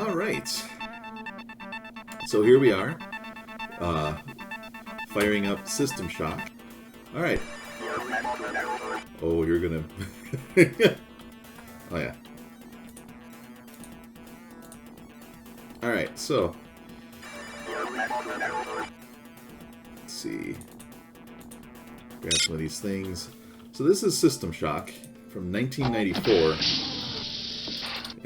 Alright. So here we are. Firing up System Shock. Alright. Oh, you're gonna... oh, yeah. Alright, so... let's see. Grab some of these things. So this is System Shock from 1994.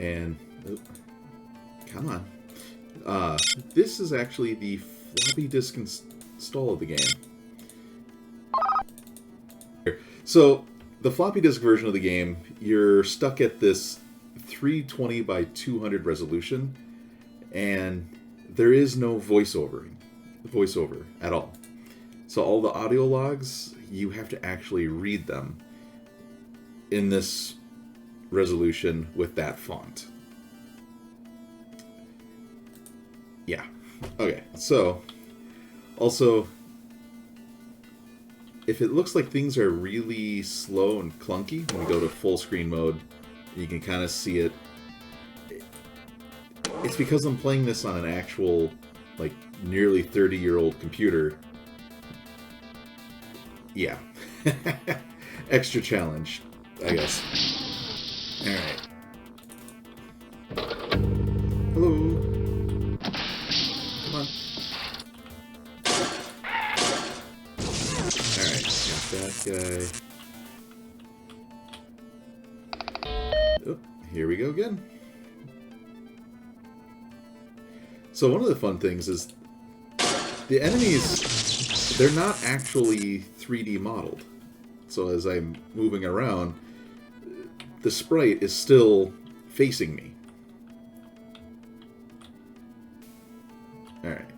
And... oh, come on. This is actually the floppy disk install of the game. So, the floppy disk version of the game, you're stuck at this 320 by 200 resolution, and there is no voiceover at all. So all the audio logs, you have to actually read them in this resolution with that font. Yeah. Okay, so, also, if it looks like things are really slow and clunky, when we go to full screen mode, you can kind of see it. It's because I'm playing this on an actual, like, nearly 30-year-old computer. Yeah. Extra challenge, I guess. Alright. Hello. Come on. Alright, got that guy. Oh, here we go again. So one of the fun things is the enemies, they're not actually 3D modeled. So as I'm moving around, the sprite is still facing me. Alright.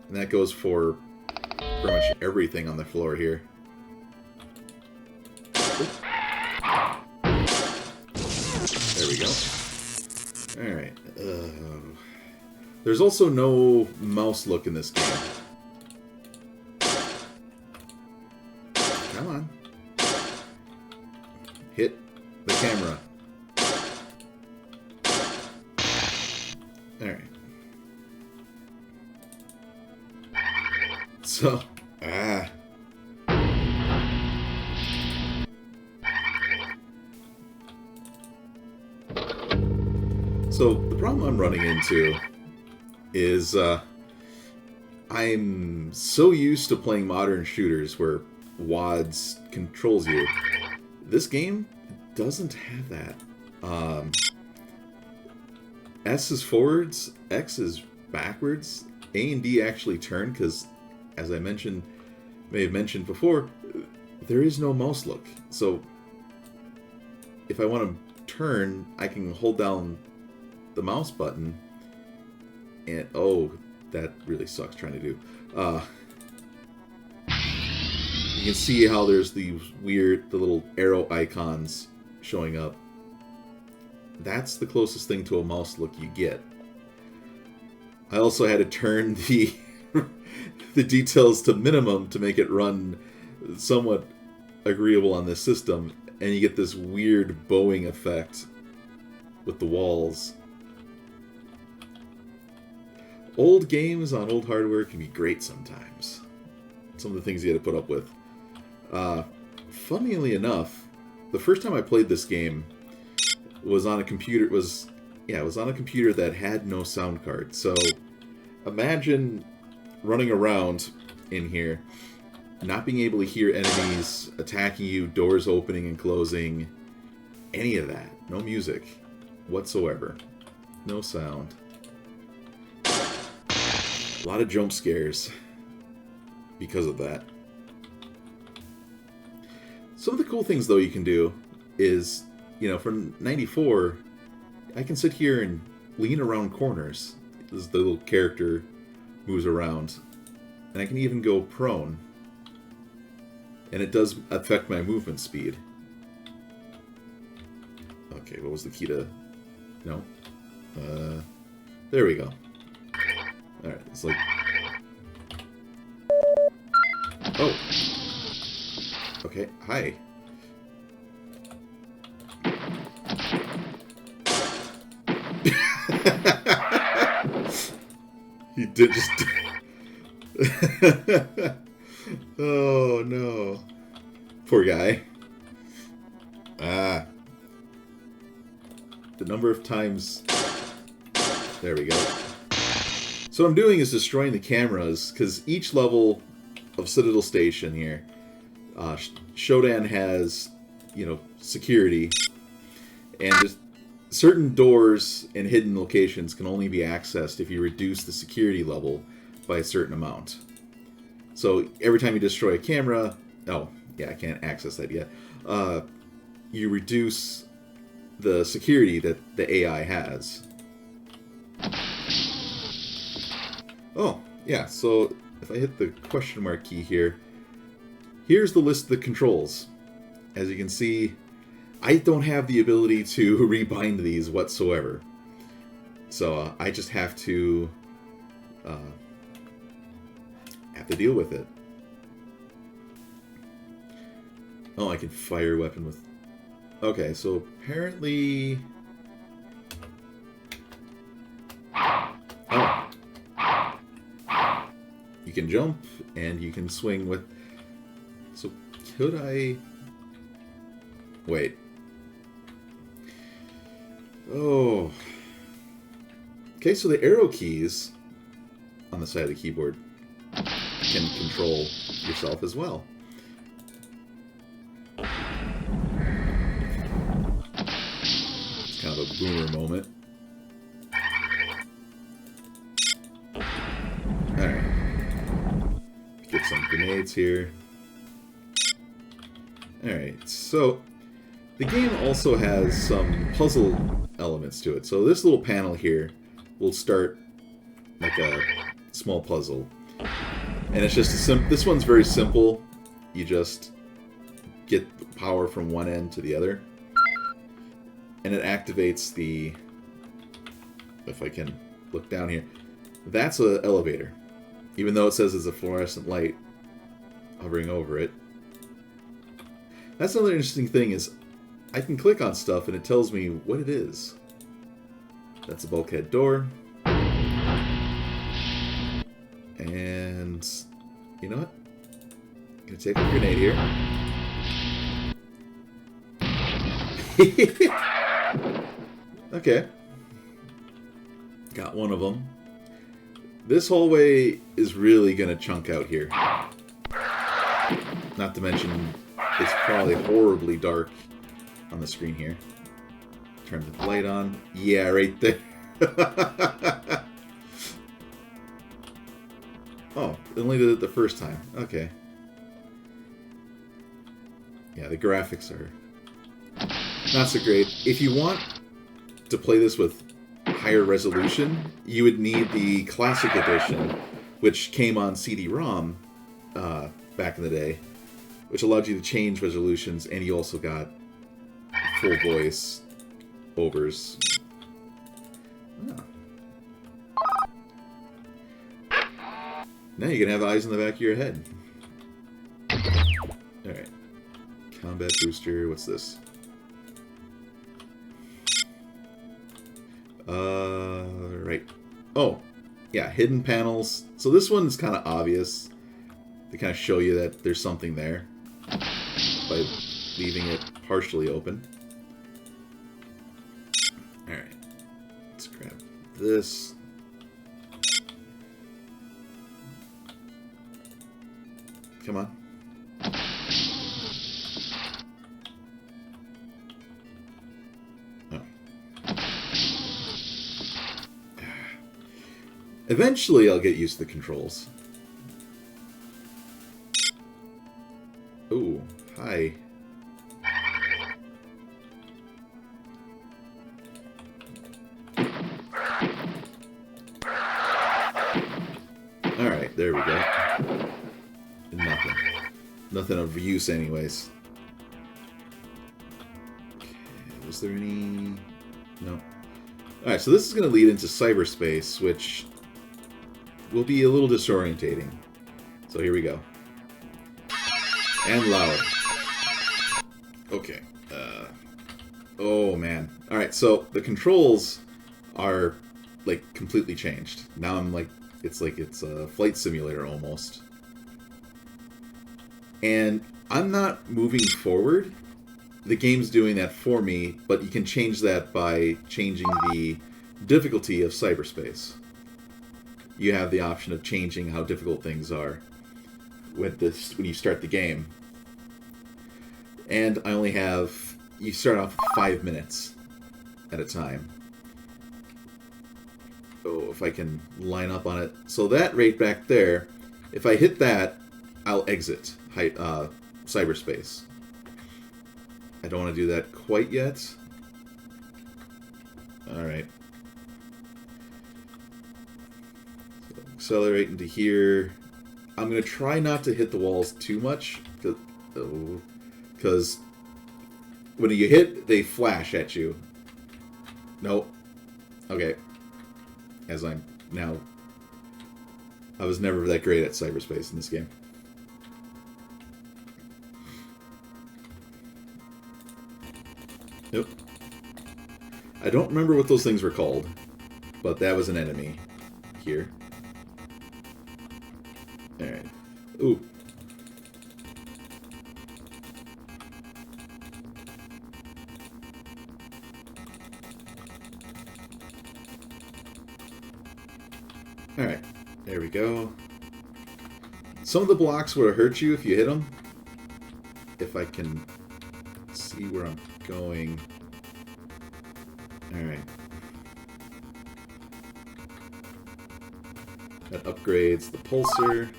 And that goes for pretty much everything on the floor here. There we go. Alright. There's also no mouse look in this game. Come on. Hit the camera. Alright. So, So, the problem I'm running into is, I'm so used to playing modern shooters where WADS controls you. This game doesn't have that. S is forwards, X is backwards, A and D actually turn, because, as I may have mentioned before, there is no mouse look. So, if I want to turn, I can hold down the mouse button, and oh, that really sucks trying to do. You can see how there's the little arrow icons showing up. That's the closest thing to a mouse look you get. I also had to turn the the details to minimum to make it run somewhat agreeable on this system, and you get this weird bowing effect with the walls. Old games on old hardware can be great sometimes. Some of the things you had to put up with. Funnily enough, the first time I played this game was on a computer. It was on a computer that had no sound card. So imagine running around in here, not being able to hear enemies attacking you, doors opening and closing, any of that. No music whatsoever. No sound. A lot of jump scares because of that. Some of the cool things, though, you can do is, from 94, I can sit here and lean around corners as the little character moves around. And I can even go prone. And it does affect my movement speed. Okay, what was the key to... No? There we go. Alright, it's like... Oh! Okay, hi. He did just... Oh, no. Poor guy. Ah. The number of times... There we go. So what I'm doing is destroying the cameras, because each level of Citadel Station here, Shodan has, you know, security, and just certain doors and hidden locations can only be accessed if you reduce the security level by a certain amount. So every time you destroy a camera... Oh, yeah, I can't access that yet. You reduce the security that the AI has. Oh, yeah, so if I hit the question mark key here, here's the list of the controls. As you can see, I don't have the ability to rebind these whatsoever. So I just have to deal with it. Oh, I can fire a weapon with... Okay, so apparently... Oh. You can jump, and you can swing with... So, could I... Wait. Oh. Okay, so the arrow keys on the side of the keyboard can control yourself as well. It's kind of a boomer moment. Alright. Get some grenades here. Alright, so the game also has some puzzle elements to it. So this little panel here will start like a small puzzle. And it's just this one's very simple. You just get power from one end to the other. And it activates the... If I can look down here. That's an elevator. Even though it says it's a fluorescent light hovering over it. That's another interesting thing is I can click on stuff and it tells me what it is. That's a bulkhead door. And you know what? I'm gonna take a grenade here. Okay. Got one of them. This hallway is really gonna chunk out here. Not to mention, it's probably horribly dark on the screen here. Turn the light on. Yeah, right there. Oh, it only did it the first time. Okay. Yeah, the graphics are not so great. If you want to play this with higher resolution, you would need the Classic Edition, which came on CD-ROM back in the day, which allowed you to change resolutions, and you also got full voice overs. Oh. Now you can have eyes in the back of your head. Alright. Combat booster, what's this? Right. Oh, yeah, hidden panels. So this one's kind of obvious. They kind of show you that there's something there by leaving it partially open. Alright. Let's grab this. Come on. Oh. Eventually I'll get used to the controls. Ooh, hi. Alright, there we go. Nothing. Nothing of use anyways. Okay, was there any... No. Alright, so this is going to lead into cyberspace, which will be a little disorientating. So here we go. And loud. Okay. Oh, man. Alright, so the controls are like completely changed. Now I'm like it's a flight simulator almost. And I'm not moving forward. The game's doing that for me, but you can change that by changing the difficulty of cyberspace. You have the option of changing how difficult things are when you start the game. And I only have... You start off with 5 minutes at a time. Oh, if I can line up on it. So that right back there, if I hit that, I'll exit cyberspace. I don't want to do that quite yet. Alright. So accelerate into here. I'm going to try not to hit the walls too much. Because when you hit, they flash at you. Nope. Okay. As I'm now... I was never that great at cyberspace in this game. Nope. I don't remember what those things were called, but that was an enemy here. Alright. Ooh. Alright. There we go. Some of the blocks would hurt you if you hit them. If I can see where I'm going. Alright. That upgrades the pulsar.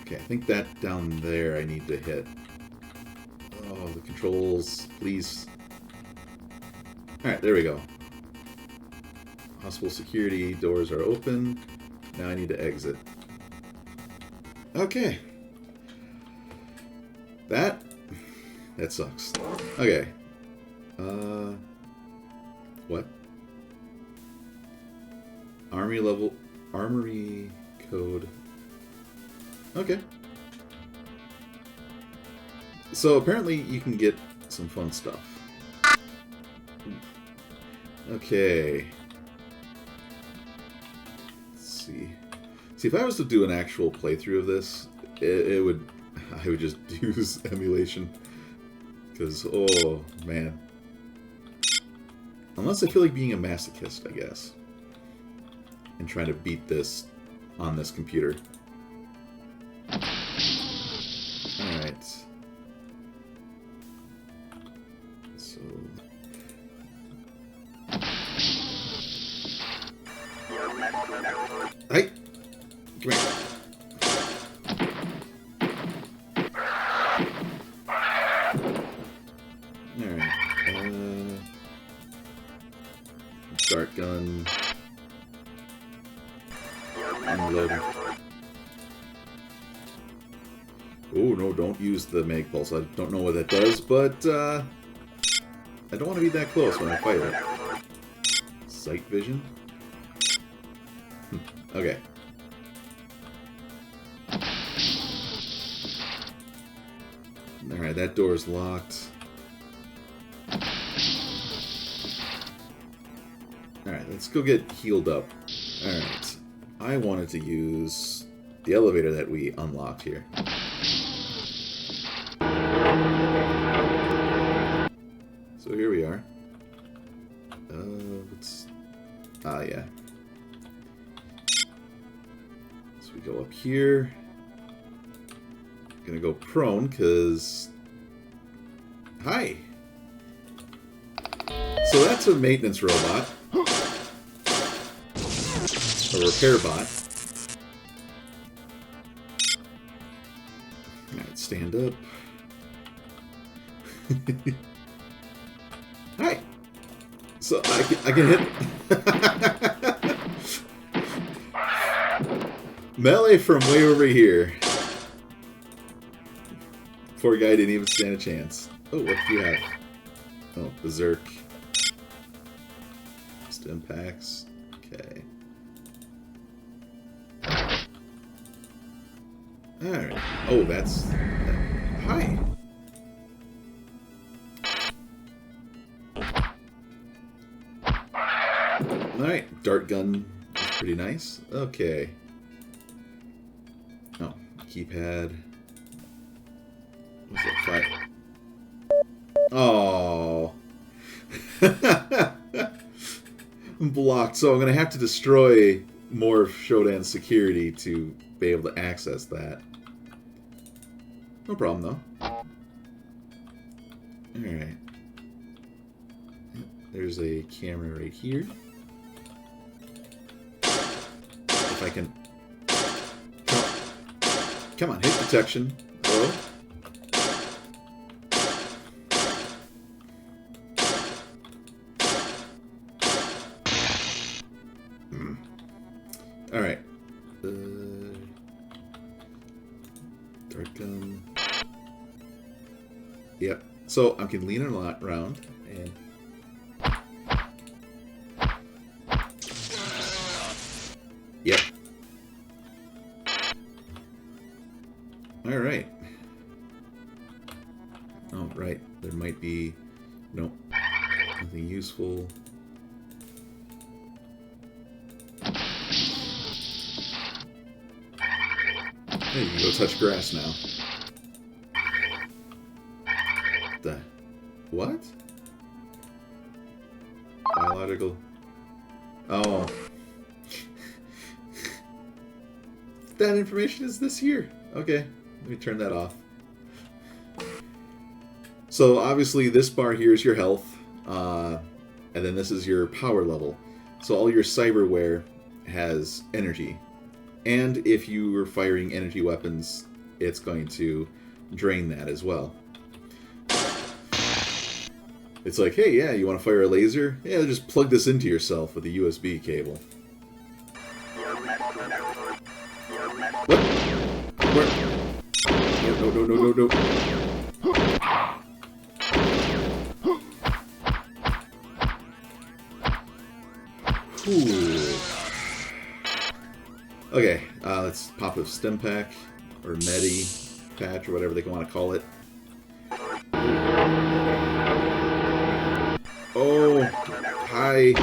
Okay, I think that down there I need to hit. Oh, the controls, please. Alright, there we go. Hospital security, doors are open. Now I need to exit. Okay. That sucks. Okay. What? Armory code. Okay. So apparently you can get some fun stuff. Okay. Let's see. See, if I was to do an actual playthrough of this, I would just use emulation. Because, oh, man. Unless I feel like being a masochist, I guess. And trying to beat this on this computer. Alright. So... Hey! Come here. Alright. Dart gun. Unloading. Oh, no, don't use the mag pulse. I don't know what that does, but I don't want to be that close when I fight it. Sight vision? Okay. Alright, that door's locked. Alright, let's go get healed up. Alright. I wanted to use the elevator that we unlocked here. So here we are. Yeah. So we go up here. Gonna go prone, because... Hi! So that's a maintenance robot. A repair bot. Alright, stand up. Hi! So I can hit... Melee from way over here. Poor guy didn't even stand a chance. Oh, what do you have? Oh, Berserk. Just impacts. Okay. Alright. Oh, that's... Hi! Alright, dart gun is pretty nice. Okay. Oh, keypad. What's that? Fire. Oh. I'm blocked, so I'm going to have to destroy more of Shodan's security to be able to access that. No problem, though. Alright. There's a camera right here. If I can... Come on, hit detection. Hello? Alright. Dart gun. Yep. So I can lean it around and... Yep. Alright. Oh, right. There might be... Nope. Nothing useful. Hey, you can go touch grass now. The... What? Biological... Oh. That information is this here. Okay, let me turn that off. So obviously this bar here is your health, and then this is your power level. So all your cyberware has energy. And if you are firing energy weapons, it's going to drain that as well. It's like, hey, yeah, you want to fire a laser? Yeah, just plug this into yourself with a USB cable. What? Where? No, no, no, no, no, no. Ooh. Okay, let's pop a stim pack, or medi patch, or whatever they want to call it. Oh, hi.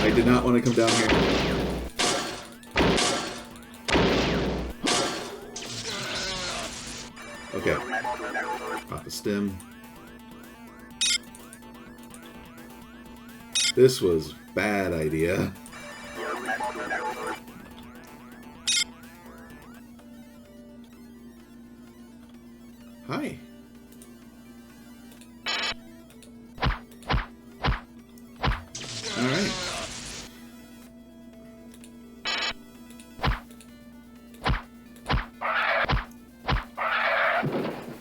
I did not want to come down here. Okay. Pop the stim. This was bad idea. Hi. Alright.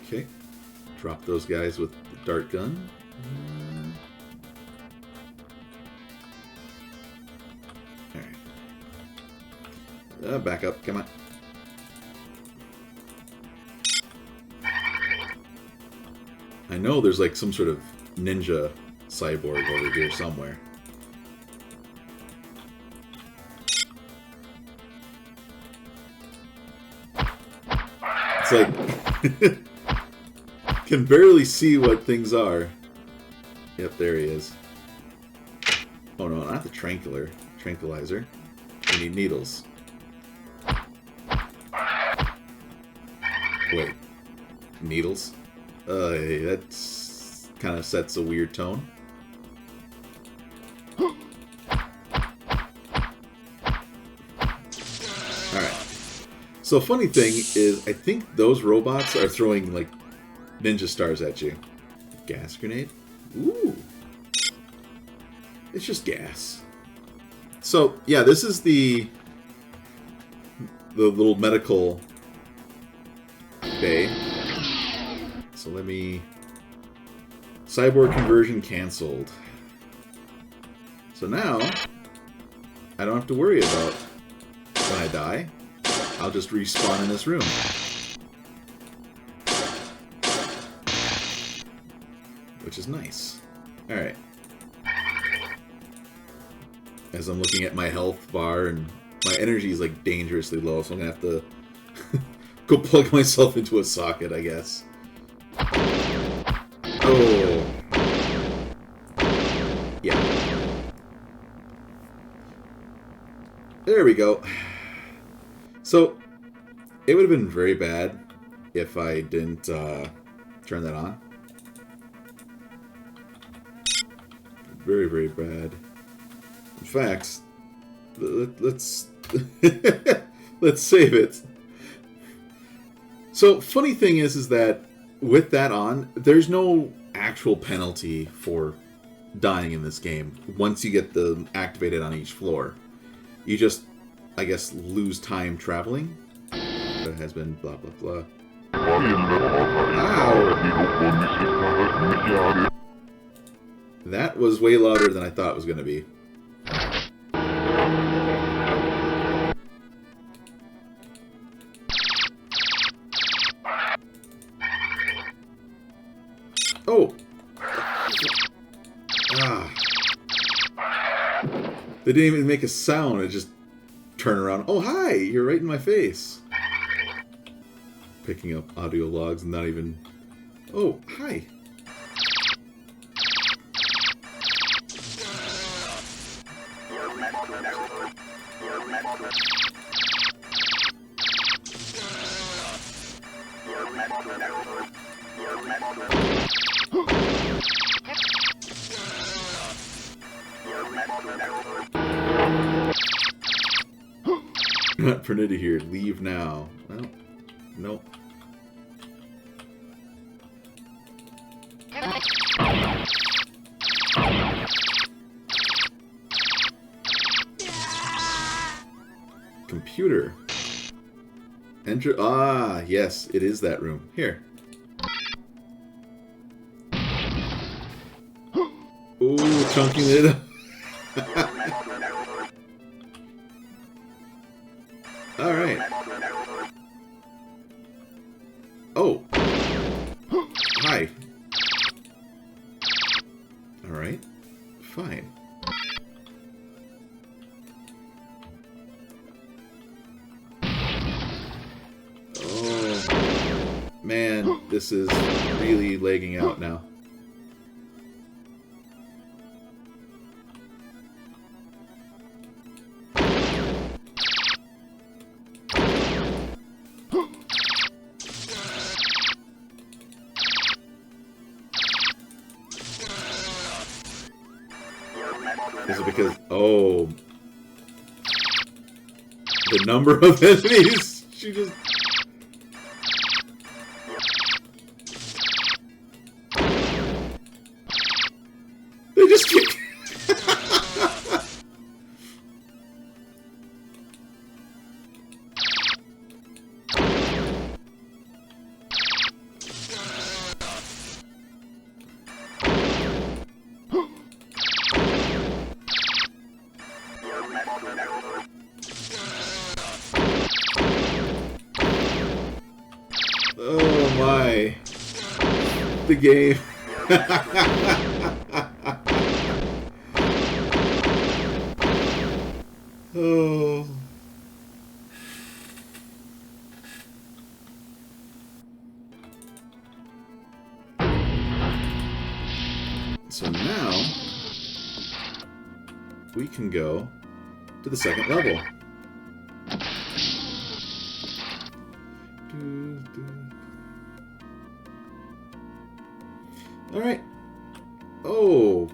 Okay. Drop those guys with the dart gun. Alright. Back up. Come on. I know there's like some sort of ninja cyborg over here somewhere. It's like... can barely see what things are. Yep, there he is. Oh no, not the tranquilizer. We need needles. Wait. Needles? That kind of sets a weird tone. Alright. So funny thing is, I think those robots are throwing, like, ninja stars at you. Gas grenade? Ooh. It's just gas. So, yeah, this is the little medical bay. So let me... Cyborg conversion canceled. So now, I don't have to worry about when I die. I'll just respawn in this room. Which is nice. Alright. As I'm looking at my health bar, and my energy is like dangerously low, so I'm gonna have to go plug myself into a socket, I guess. Oh. Yeah. There we go. So, it would have been very bad if I didn't turn that on. Very, very bad. In fact, let's let's save it. So, funny thing is that with that on, there's no actual penalty for dying in this game once you get them activated on each floor. You just, I guess, lose time traveling. It has been blah blah blah. Ow! That was way louder than I thought it was going to be. Oh! Ah. They didn't even make a sound. It just turned around. Oh, hi! You're right in my face. Picking up audio logs and not even... Oh, hi! Not permitted here. Leave now. Well, nope. Computer. Enter. Ah, yes, it is that room. Here. Ooh, chunking it up. Alright. Oh. Hi. Alright. Fine. Oh. Man, this is really lagging out now. Is it because... Oh. The number of enemies. She just... They just keep... Oh my. The game. Oh. So now we can go to the second level. All right. Oh.